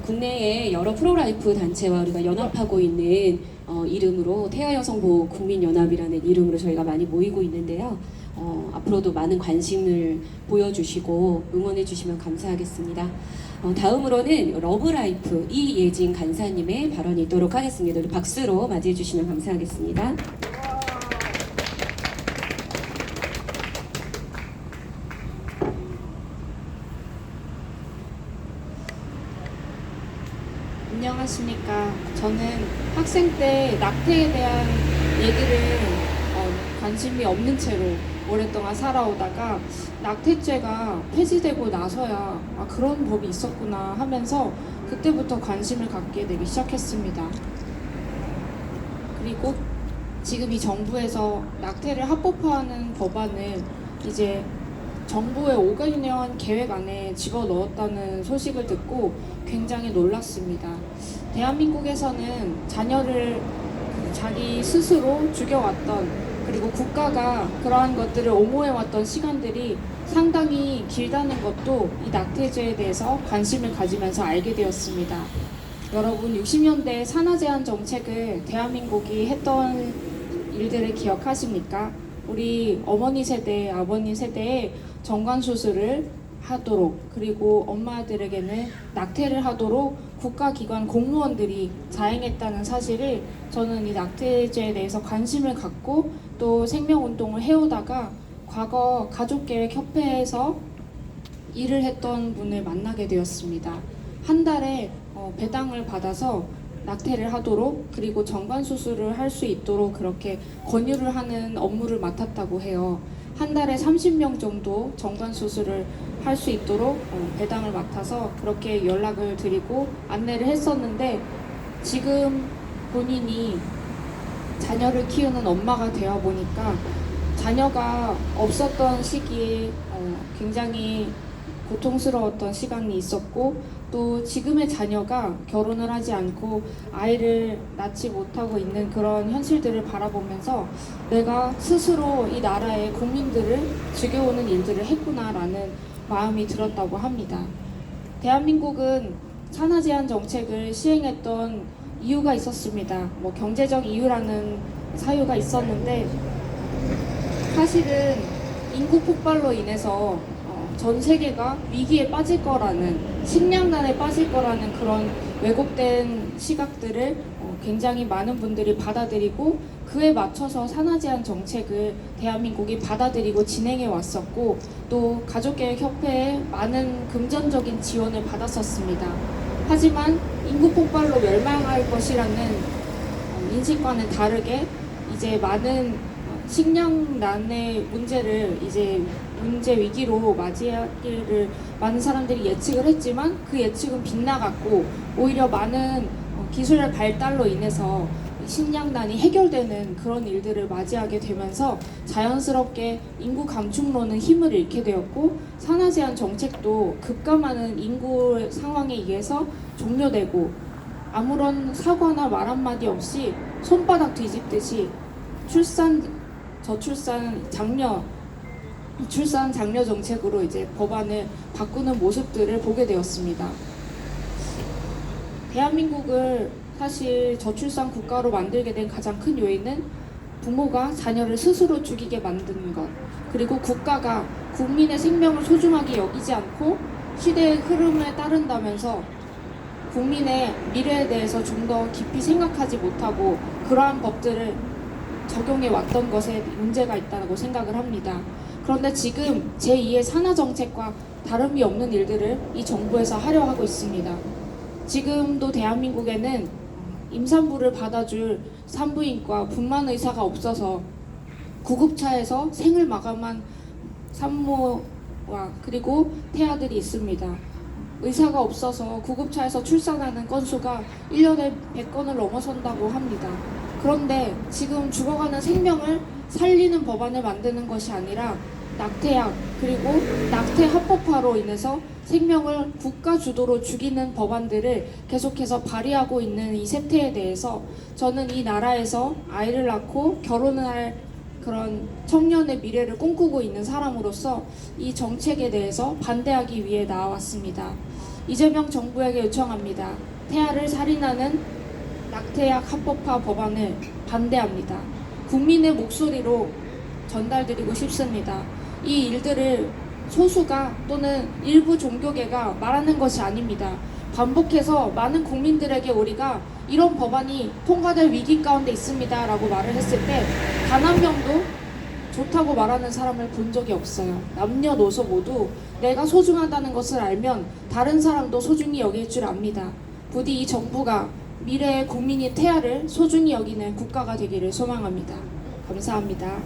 국내의 여러 프로라이프 단체와 우리가 연합하고 있는 이름으로 태아여성보호 국민연합이라는 이름으로 저희가 많이 모이고 있는데요. 앞으로도 많은 관심을 보여주시고 응원해 주시면 감사하겠습니다. 다음으로는 러브라이프 이예진 간사님의 발언이 있도록 하겠습니다. 우리 박수로 맞이해 주시면 감사하겠습니다. 안녕하십니까. 저는 학생 때 낙태에 대한 얘기를 관심이 없는 채로 오랫동안 살아오다가 낙태죄가 폐지되고 나서야 그런 법이 있었구나 하면서 그때부터 관심을 갖게 되기 시작했습니다. 그리고 지금 이 정부에서 낙태를 합법화하는 법안을 이제 정부의 5개년 계획 안에 집어넣었다는 소식을 듣고 굉장히 놀랐습니다. 대한민국에서는 자녀를 자기 스스로 죽여왔던, 그리고 국가가 그러한 것들을 옹호해왔던 시간들이 상당히 길다는 것도 이 낙태죄에 대해서 관심을 가지면서 알게 되었습니다. 여러분, 60년대 산하제한 정책을 대한민국이 했던 일들을 기억하십니까? 우리 어머니 세대, 아버님 세대에 정관수술을 하도록, 그리고 엄마들에게는 낙태를 하도록 국가기관 공무원들이 자행했다는 사실을 저는 이 낙태죄에 대해서 관심을 갖고 또 생명운동을 해오다가 과거 가족계획협회에서 일을 했던 분을 만나게 되었습니다. 한 달에 배당을 받아서 낙태를 하도록, 그리고 정관수술을 할 수 있도록 그렇게 권유를 하는 업무를 맡았다고 해요. 한 달에 30명 정도 정관수술을 할 수 있도록 배당을 맡아서 그렇게 연락을 드리고 안내를 했었는데, 지금 본인이 자녀를 키우는 엄마가 되어 보니까 자녀가 없었던 시기에 굉장히 고통스러웠던 시간이 있었고, 또 지금의 자녀가 결혼을 하지 않고 아이를 낳지 못하고 있는 그런 현실들을 바라보면서 내가 스스로 이 나라의 국민들을 죽여오는 일들을 했구나라는 마음이 들었다고 합니다. 대한민국은 산하제한 정책을 시행했던 이유가 있었습니다. 경제적 이유라는 사유가 있었는데, 사실은 인구 폭발로 인해서 전 세계가 위기에 빠질 거라는, 식량난에 빠질 거라는 그런 왜곡된 시각들을 굉장히 많은 분들이 받아들이고 그에 맞춰서 산하제한 정책을 대한민국이 받아들이고 진행해 왔었고, 또 가족계획협회에 많은 금전적인 지원을 받았었습니다. 하지만 인구 폭발로 멸망할 것이라는 인식과는 다르게 이제 많은 식량난의 문제를 이제 문제 위기로 맞이하기를 많은 사람들이 예측을 했지만 그 예측은 빗나갔고, 오히려 많은 기술의 발달로 인해서 식량난이 해결되는 그런 일들을 맞이하게 되면서 자연스럽게 인구 감축론은 힘을 잃게 되었고, 산하제한 정책도 급감하는 인구 상황에 의해서 종료되고, 아무런 사과나 말 한마디 없이 손바닥 뒤집듯이 출산 장려 정책으로 이제 법안을 바꾸는 모습들을 보게 되었습니다. 대한민국을 사실 저출산 국가로 만들게 된 가장 큰 요인은 부모가 자녀를 스스로 죽이게 만드는 것, 그리고 국가가 국민의 생명을 소중하게 여기지 않고 시대의 흐름에 따른다면서 국민의 미래에 대해서 좀 더 깊이 생각하지 못하고 그러한 법들을 적용해 왔던 것에 문제가 있다고 생각을 합니다. 그런데 지금 제2의 산하정책과 다름이 없는 일들을 이 정부에서 하려 하고 있습니다. 지금도 대한민국에는 임산부를 받아줄 산부인과 분만의사가 없어서 구급차에서 생을 마감한 산모와 그리고 태아들이 있습니다. 의사가 없어서 구급차에서 출산하는 건수가 1년에 100건을 넘어선다고 합니다. 그런데 지금 죽어가는 생명을 살리는 법안을 만드는 것이 아니라 낙태약, 그리고 낙태 합법화로 인해서 생명을 국가 주도로 죽이는 법안들을 계속해서 발의하고 있는 이 세태에 대해서 저는 이 나라에서 아이를 낳고 결혼을 할 그런 청년의 미래를 꿈꾸고 있는 사람으로서 이 정책에 대해서 반대하기 위해 나왔습니다. 이재명 정부에게 요청합니다. 태아를 살인하는 낙태약 합법화 법안을 반대합니다. 국민의 목소리로 전달드리고 싶습니다. 이 일들을 소수가 또는 일부 종교계가 말하는 것이 아닙니다. 반복해서 많은 국민들에게 우리가 이런 법안이 통과될 위기 가운데 있습니다 라고 말을 했을 때 단 한 명도 좋다고 말하는 사람을 본 적이 없어요. 남녀노소 모두 내가 소중하다는 것을 알면 다른 사람도 소중히 여길 줄 압니다. 부디 이 정부가 미래의 국민이 태아를 소중히 여기는 국가가 되기를 소망합니다. 감사합니다.